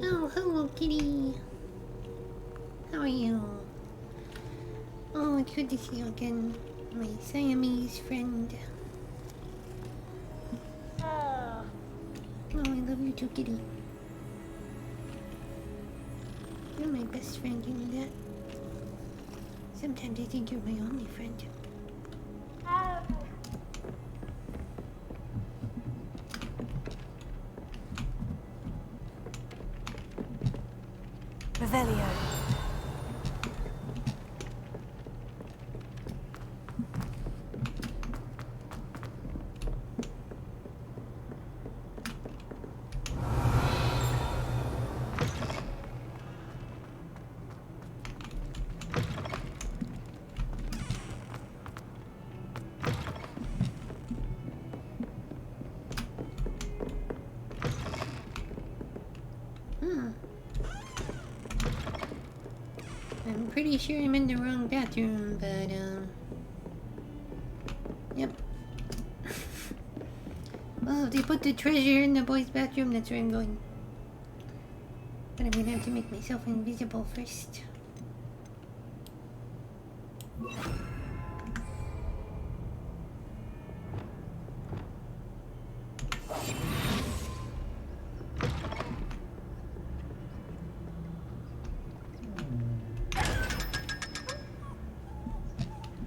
Oh, hello, kitty. How are you? Oh, it's good to see you again, my Siamese friend. Oh, I love you too, kitty. You're my best friend, you know that? Sometimes I think you're my only friend. Revelio. I'm pretty sure I'm in the wrong bathroom, but, yep. Well, if they put the treasure in the boys' bathroom, that's where I'm going. But I'm gonna have to make myself invisible first.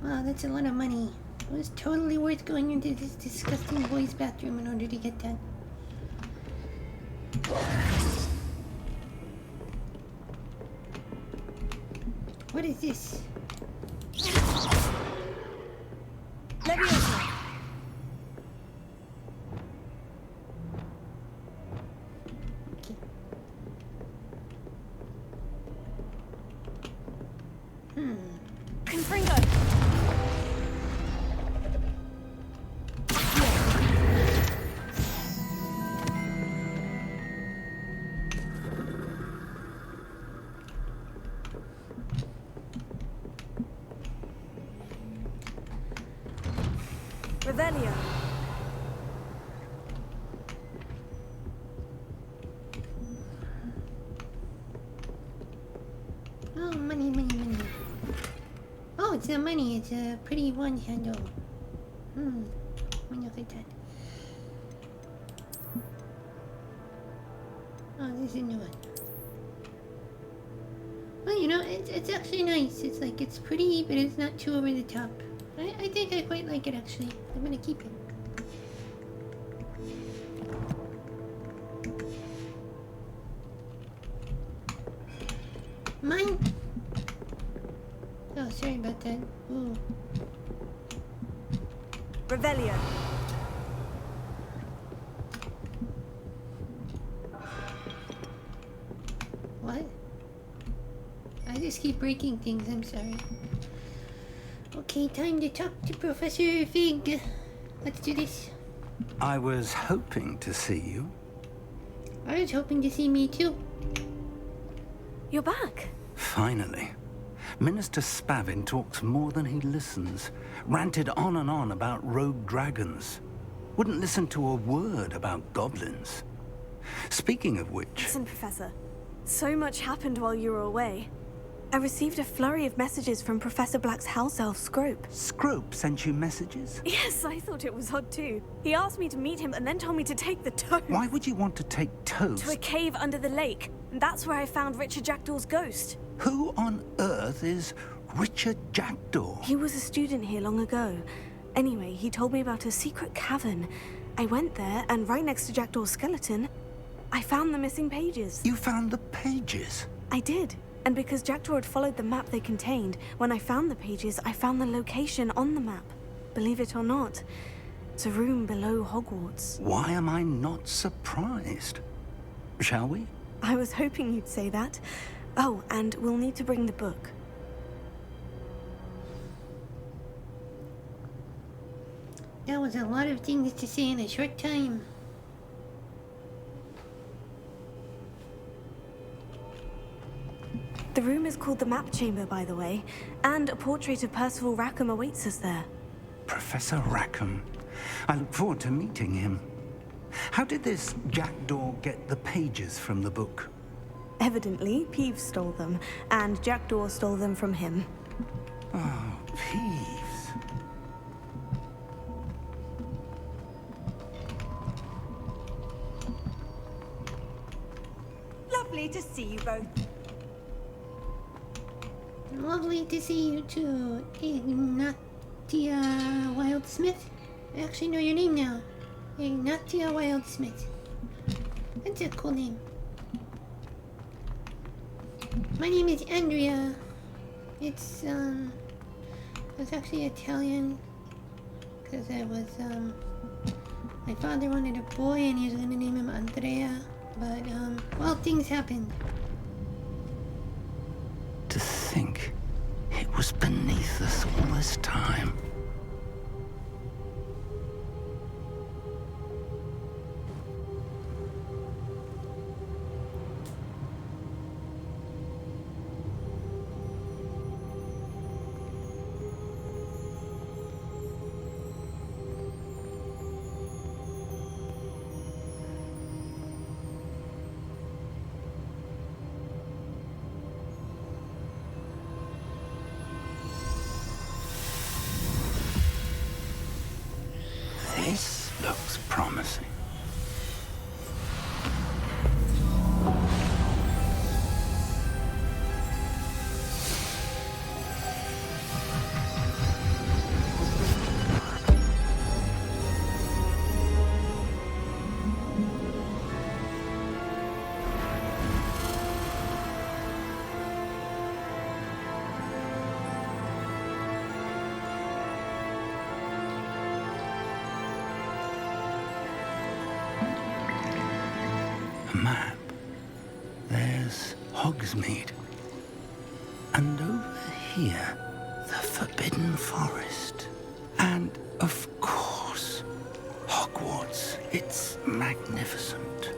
Wow, that's a lot of money. It was totally worth going into this disgusting boys' bathroom in order to get that. What is this? Leviosa. Okay. Confringo. Revelio. Oh, money, money, money. Oh, it's not money. It's a pretty one handle. Let me look at that. Oh, this is a new one. Well, you know, it's actually nice. It's like, it's pretty, but it's not too over the top. I think I quite like it, actually. I'm gonna keep it. Mine? Oh, sorry about that. Ooh. Revelio. What? I just keep breaking things, I'm sorry. Okay, time to talk to Professor Fig. Let's do this. I was hoping to see you. I was hoping to see me too. You're back. Finally. Minister Spavin talks more than he listens. Ranted on and on about rogue dragons. Wouldn't listen to a word about goblins. Speaking of which... Listen, Professor. So much happened while you were away. I received a flurry of messages from Professor Black's house elf, Scrope. Scrope sent you messages? Yes, I thought it was odd too. He asked me to meet him and then told me to take the toad. Why would you want to take toads? To a cave under the lake. And that's where I found Richard Jackdaw's ghost. Who on earth is Richard Jackdaw? He was a student here long ago. Anyway, he told me about a secret cavern. I went there, and right next to Jackdaw's skeleton, I found the missing pages. You found the pages? I did. And because Jackdaw had followed the map they contained, when I found the pages, I found the location on the map. Believe it or not, it's a room below Hogwarts. Why am I not surprised? Shall we? I was hoping you'd say that. Oh, and we'll need to bring the book. That was a lot of things to say in a short time. The room is called the Map Chamber, by the way, and a portrait of Percival Rackham awaits us there. Professor Rackham. I look forward to meeting him. How did this Jackdaw get the pages from the book? Evidently, Peeves stole them, and Jackdaw stole them from him. Oh, Peeves. Lovely to see you both. Lovely to see you too, Ignatia Wildsmith. I actually know your name now. Ignatia Wildsmith. That's a cool name. My name is Andrea. It's actually Italian. Because my father wanted a boy and he was gonna name him Andrea. But, well, things happened. To think it was beneath us all this time. This looks promising. Map. There's Hogsmeade. And over here, the Forbidden Forest. And, of course, Hogwarts. It's magnificent.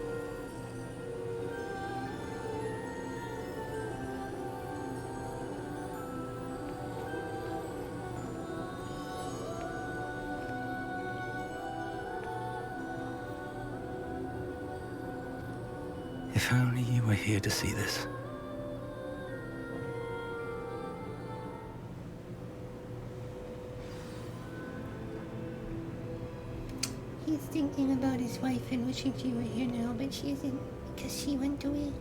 If only you were here to see this. He's thinking about his wife and wishing she were here now, but she isn't because she went away.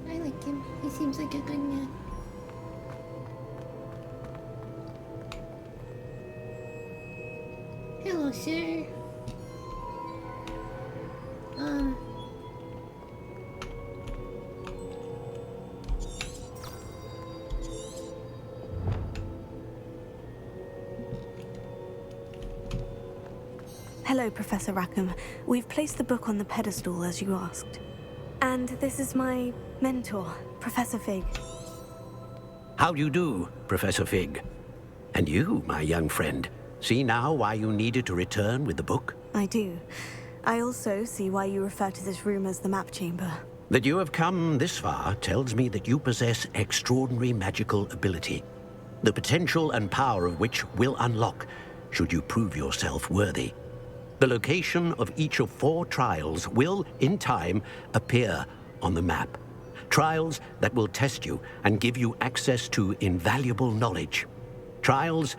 I like him. He seems like a good man. Hello, sir. Hello, Professor Rackham. We've placed the book on the pedestal as you asked. And this is my mentor, Professor Fig. How do you do, Professor Fig? And you, my young friend, see now why you needed to return with the book? I do. I also see why you refer to this room as the map chamber. That you have come this far tells me that you possess extraordinary magical ability, the potential and power of which will unlock should you prove yourself worthy. The location of each of 4 trials will, in time, appear on the map. Trials that will test you and give you access to invaluable knowledge. Trials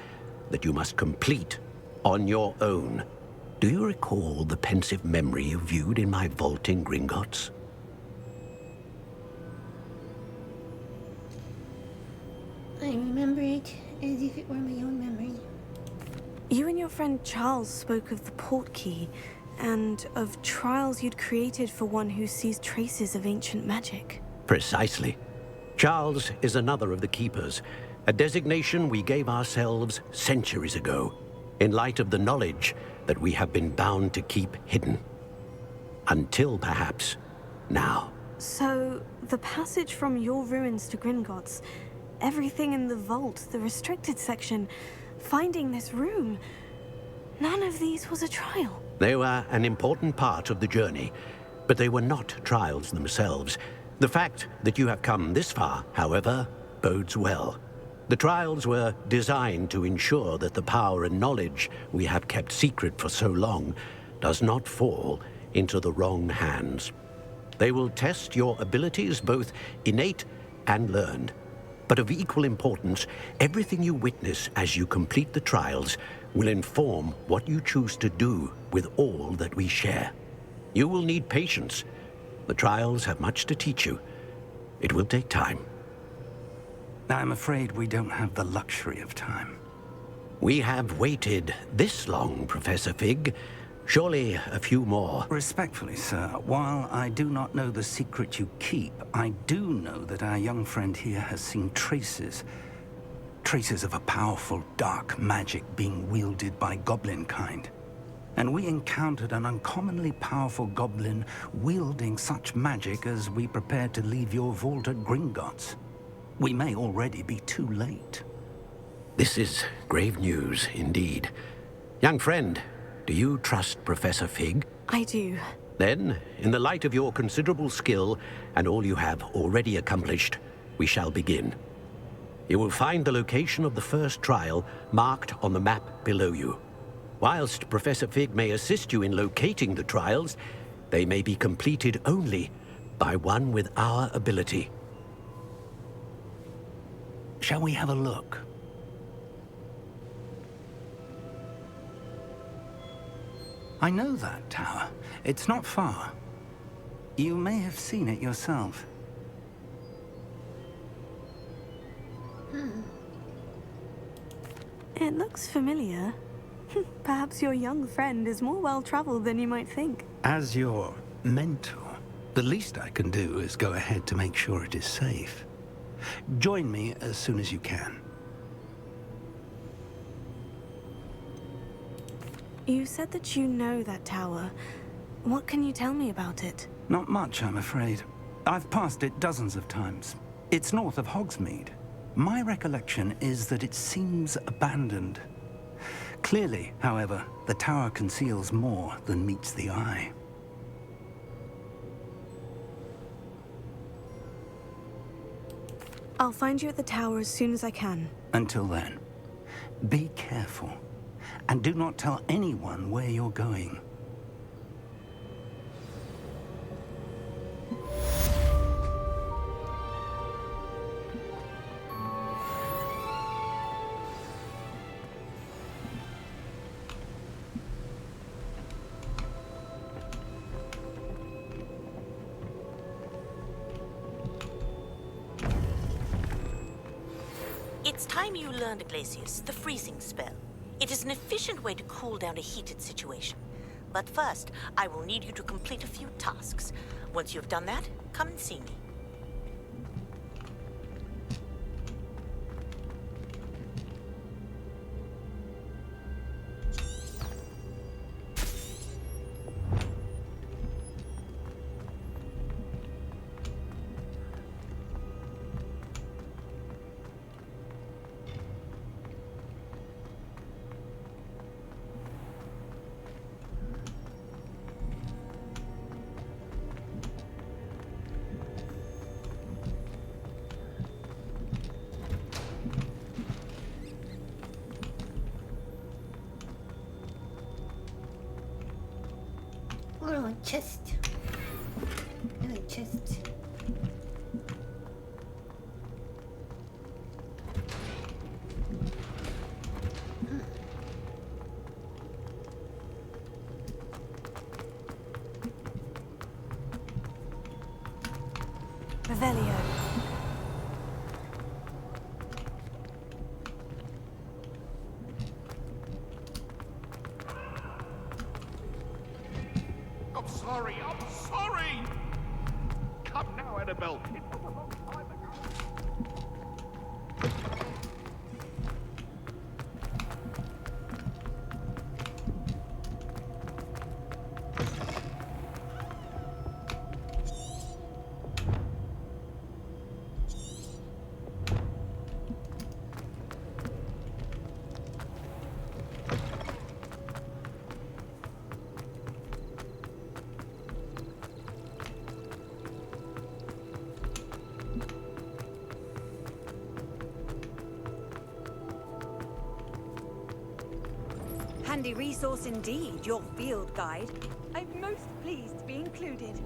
that you must complete on your own. Do you recall the pensive memory you viewed in my vault in Gringotts? I remember it as if it were my own memory. You and your friend Charles spoke of the portkey, and of trials you'd created for one who sees traces of ancient magic. Precisely. Charles is another of the Keepers, a designation we gave ourselves centuries ago, in light of the knowledge that we have been bound to keep hidden. Until, perhaps, now. So, the passage from your ruins to Gringotts, everything in the vault, the restricted section, finding this room, none of these was a trial. They were an important part of the journey, but they were not trials themselves. The fact that you have come this far, however, bodes well. The trials were designed to ensure that the power and knowledge we have kept secret for so long does not fall into the wrong hands. They will test your abilities, both innate and learned. But of equal importance, everything you witness as you complete the trials will inform what you choose to do with all that we share. You will need patience. The trials have much to teach you. It will take time. I'm afraid we don't have the luxury of time. We have waited this long, Professor Fig. Surely a few more. Respectfully, sir, while I do not know the secret you keep, I do know that our young friend here has seen traces of a powerful dark magic being wielded by goblin kind. And we encountered an uncommonly powerful goblin wielding such magic as we prepared to leave your vault at Gringotts. We may already be too late. This is grave news indeed. Young friend, do you trust Professor Fig? I do. Then, in the light of your considerable skill and all you have already accomplished, we shall begin. You will find the location of the first trial marked on the map below you. Whilst Professor Fig may assist you in locating the trials, they may be completed only by one with our ability. Shall we have a look? I know that tower. It's not far. You may have seen it yourself. It looks familiar. Perhaps your young friend is more well-traveled than you might think. As your mentor, the least I can do is go ahead to make sure it is safe. Join me as soon as you can. You said that you know that tower. What can you tell me about it? Not much, I'm afraid. I've passed it dozens of times. It's north of Hogsmeade. My recollection is that it seems abandoned. Clearly, however, the tower conceals more than meets the eye. I'll find you at the tower as soon as I can. Until then, be careful. And do not tell anyone where you're going. It's time you learned, Glacius, the freezing spell. It is an efficient way to cool down a heated situation. But first, I will need you to complete a few tasks. Once you have done that, come and see me. Oh, chest. Another chest. Revelio. I'm sorry. Come now, Annabelle. It was a long time ago. Handy resource indeed, your field guide. I'm most pleased to be included.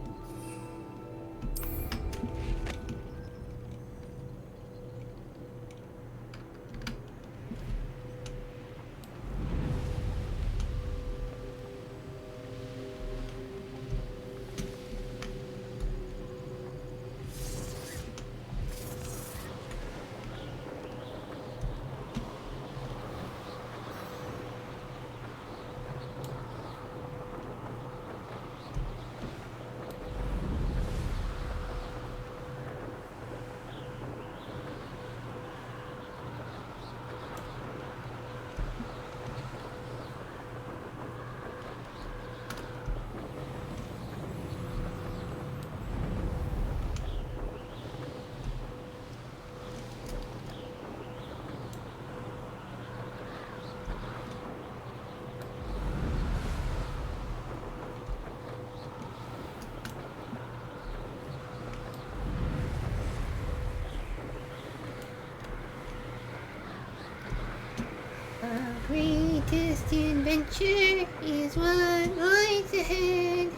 greatest adventure is what lies ahead.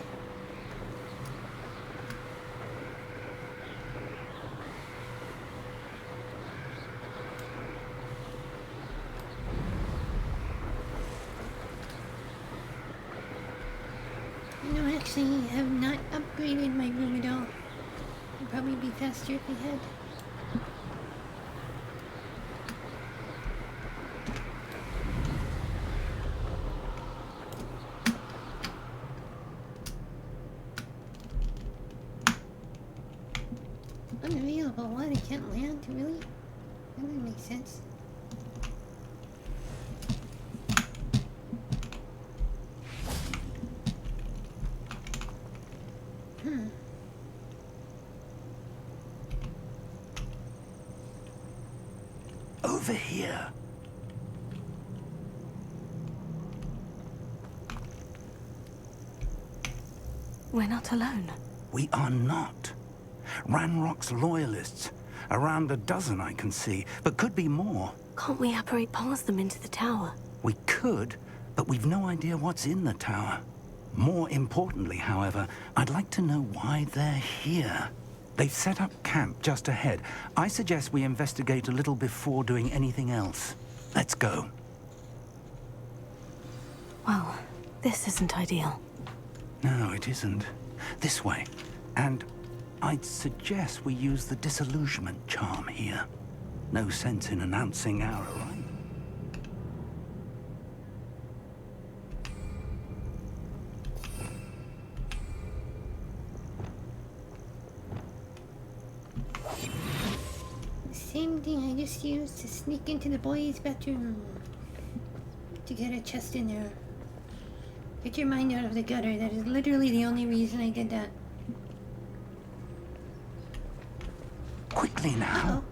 Actually, I have not upgraded my room at all. It'd probably be faster if we had. Unavailable. What? I can't land? Really? That doesn't make sense. Over here. We're not alone. We are not. Ranrock's loyalists. Around a dozen I can see, but could be more. Can't we apparate past them into the tower? We could, but we've no idea what's in the tower. More importantly, however, I'd like to know why they're here. They've set up camp just ahead. I suggest we investigate a little before doing anything else. Let's go. Well, this isn't ideal. No, it isn't. This way. And I'd suggest we use the disillusionment charm here. No sense in announcing our arrival. Same thing I just used to sneak into the boys' bathroom. To get a chest in there. Get your mind out of the gutter. That is literally the only reason I did that. Quickly now. Uh-oh.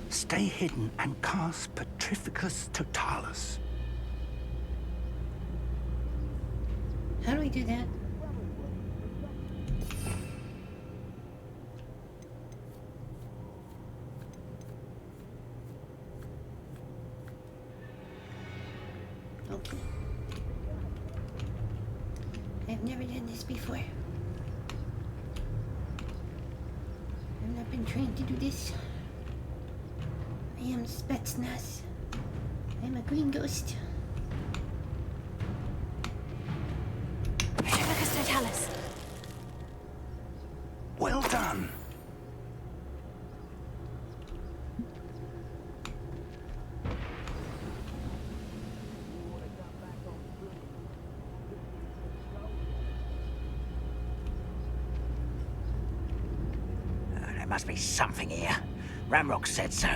Stay hidden and cast Petrificus Totalis. How do we do that? Okay. I've never done this before. I've not been trained to do this. I am Spetsnaz. I'm a green ghost. Petrificus Totalis. Well done. There must be something here. Ramrock said so.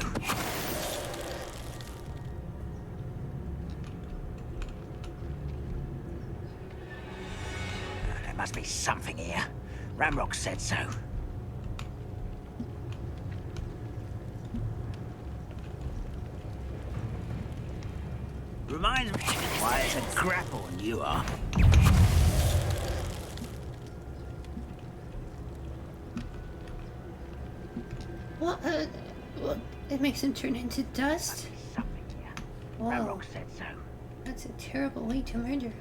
There must be something here. Ramrock said so. Reminds me why it's a grapple and you are. What? It makes him turn into dust? Something here. Whoa. Ramrock said so. That's a terrible way to murder.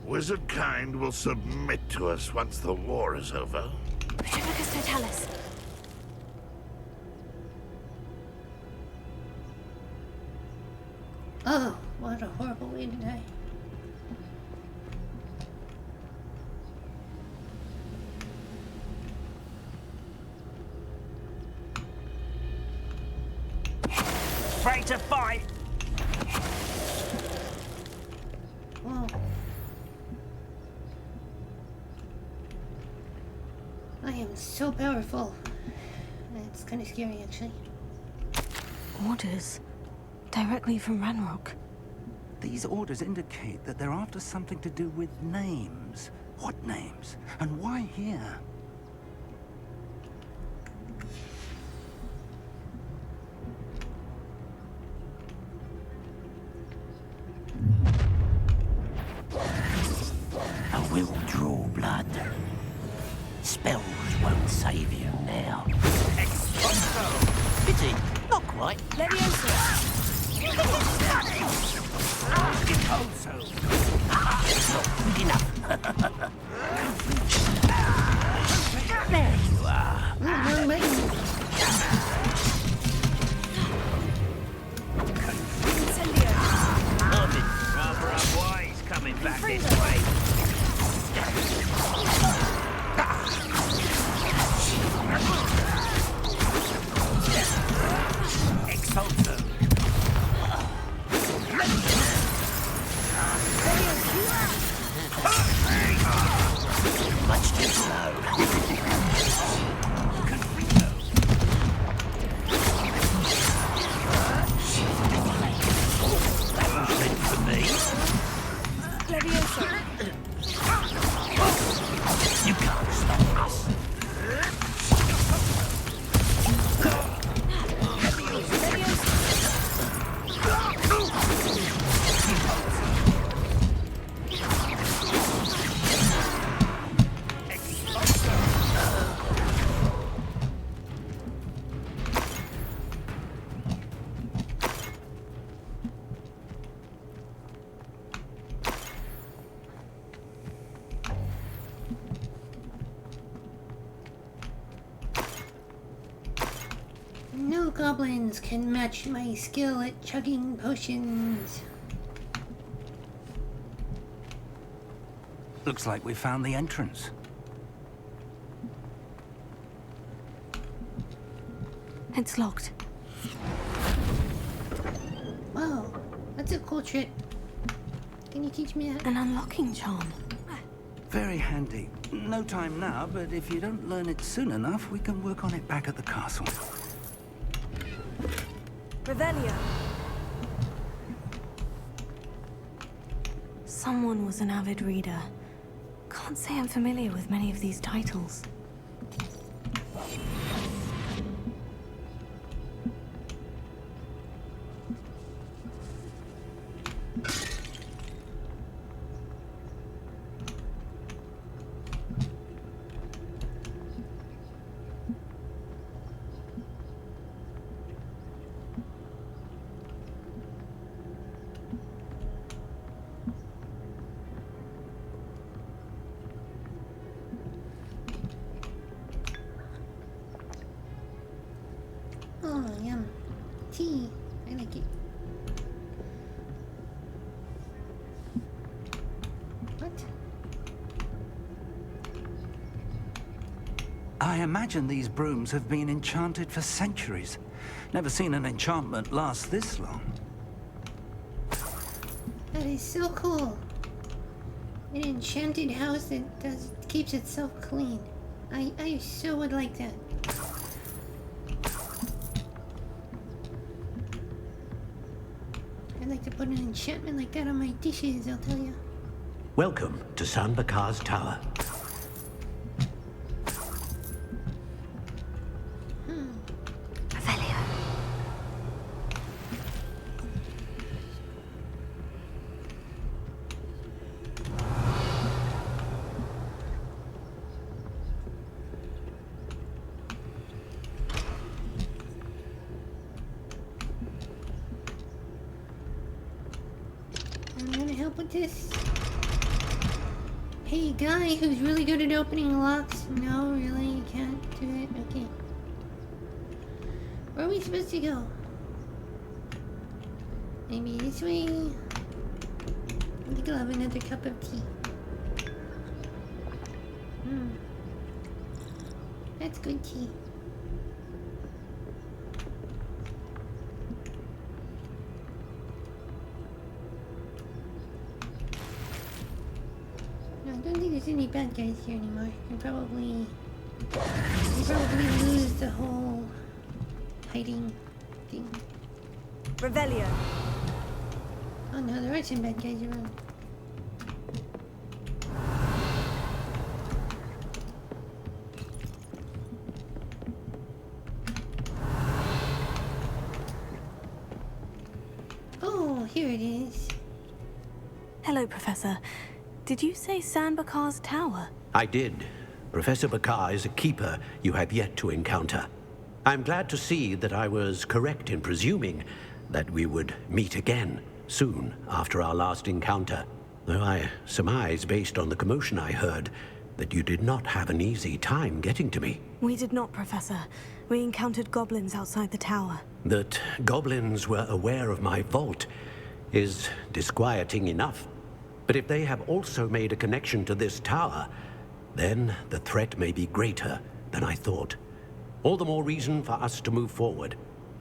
Wizard kind will submit to us once the war is over. Petrificus Totalis. Oh, what a horrible way to die. Ready to fight! Whoa. I am so powerful. It's kind of scary, actually. Orders. Directly from Ranrock. These orders indicate that they're after something to do with names. What names? And why here? I will draw blood. Spells won't save you now. Pity, not quite. Leviosa! Good enough. There you are. Wrong button. Rather unwise coming back this way. Expulso. Much too slow. That was meant for me. Leviosa! You can't stop us. No goblins can match my skill at chugging potions. Looks like we found the entrance. It's locked. Wow, that's a cool trick. Can you teach me that? An unlocking charm. Very handy. No time now, but if you don't learn it soon enough, we can work on it back at the castle. Revelio. Someone was an avid reader. Can't say I'm familiar with many of these titles. Oh, yum. Tea. I like it. What? I imagine these brooms have been enchanted for centuries. Never seen an enchantment last this long. That is so cool. An enchanted house that keeps itself clean. I so would like that. I'd like to put an enchantment like that on my dishes, I'll tell you. Welcome to San Bakar's Tower. Revelio. I'm gonna help with this. Hey, guy who's really good at opening locks. No, really? You can't do it? Okay. Where are we supposed to go? Maybe this way? I think I'll have another cup of tea. That's good tea. No, I don't think there's any bad guys here anymore. They're probably hiding thing. Revelio. Oh no, there are some bad guys around. Oh, here it is. Hello, Professor. Did you say Sanbakar's tower? I did. Professor Bakar is a keeper you have yet to encounter. I'm glad to see that I was correct in presuming that we would meet again soon after our last encounter. Though I surmise, based on the commotion I heard, that you did not have an easy time getting to me. We did not, Professor. We encountered goblins outside the tower. That goblins were aware of my vault is disquieting enough. But if they have also made a connection to this tower, then the threat may be greater than I thought. All the more reason for us to move forward.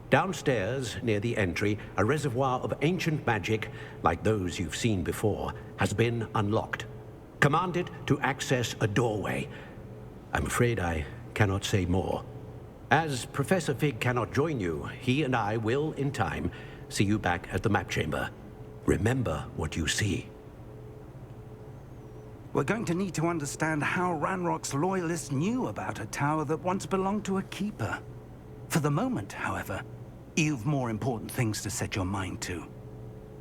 Downstairs, near the entry, a reservoir of ancient magic, like those you've seen before, has been unlocked. Commanded to access a doorway. I'm afraid I cannot say more. As Professor Fig cannot join you, he and I will, in time, see you back at the map chamber. Remember what you see. We're going to need to understand how Ranrock's loyalists knew about a tower that once belonged to a keeper. For the moment, however, you've more important things to set your mind to.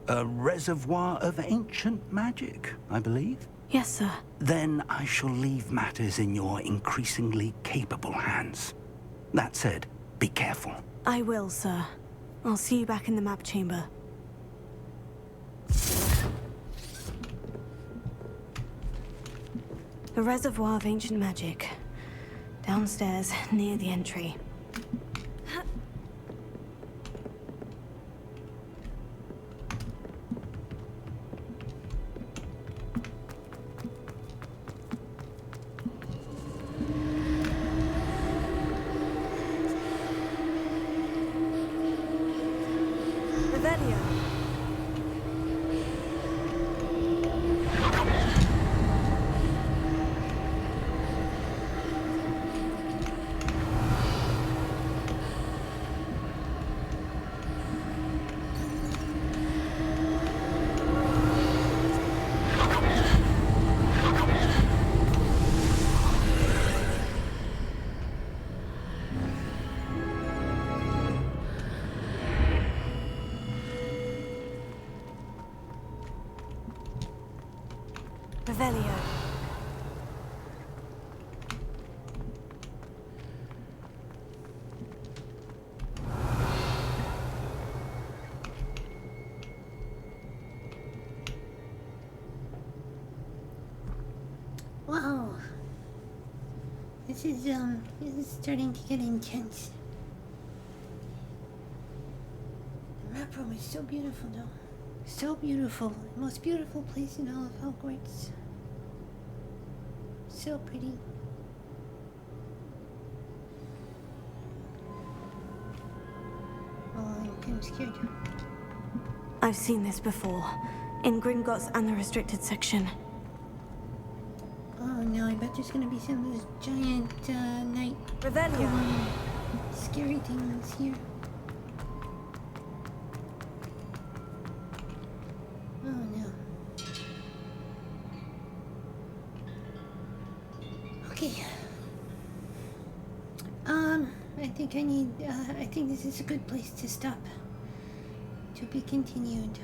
A reservoir of ancient magic, I believe? Yes, sir. Then I shall leave matters in your increasingly capable hands. That said, be careful. I will, sir. I'll see you back in the map chamber. A reservoir of ancient magic. Downstairs, near the entry. Revelio. Revelio. Wow. This is starting to get intense. The map room is so beautiful though. So beautiful. The most beautiful place in all of Hogwarts. So pretty. Oh, I'm kind of scared. I've seen this before. In Gringotts and the restricted section. Oh no, I bet there's gonna be some of those giant, night Revelio. scary things here. Oh no. Okay. I think this is a good place to stop. To be continued.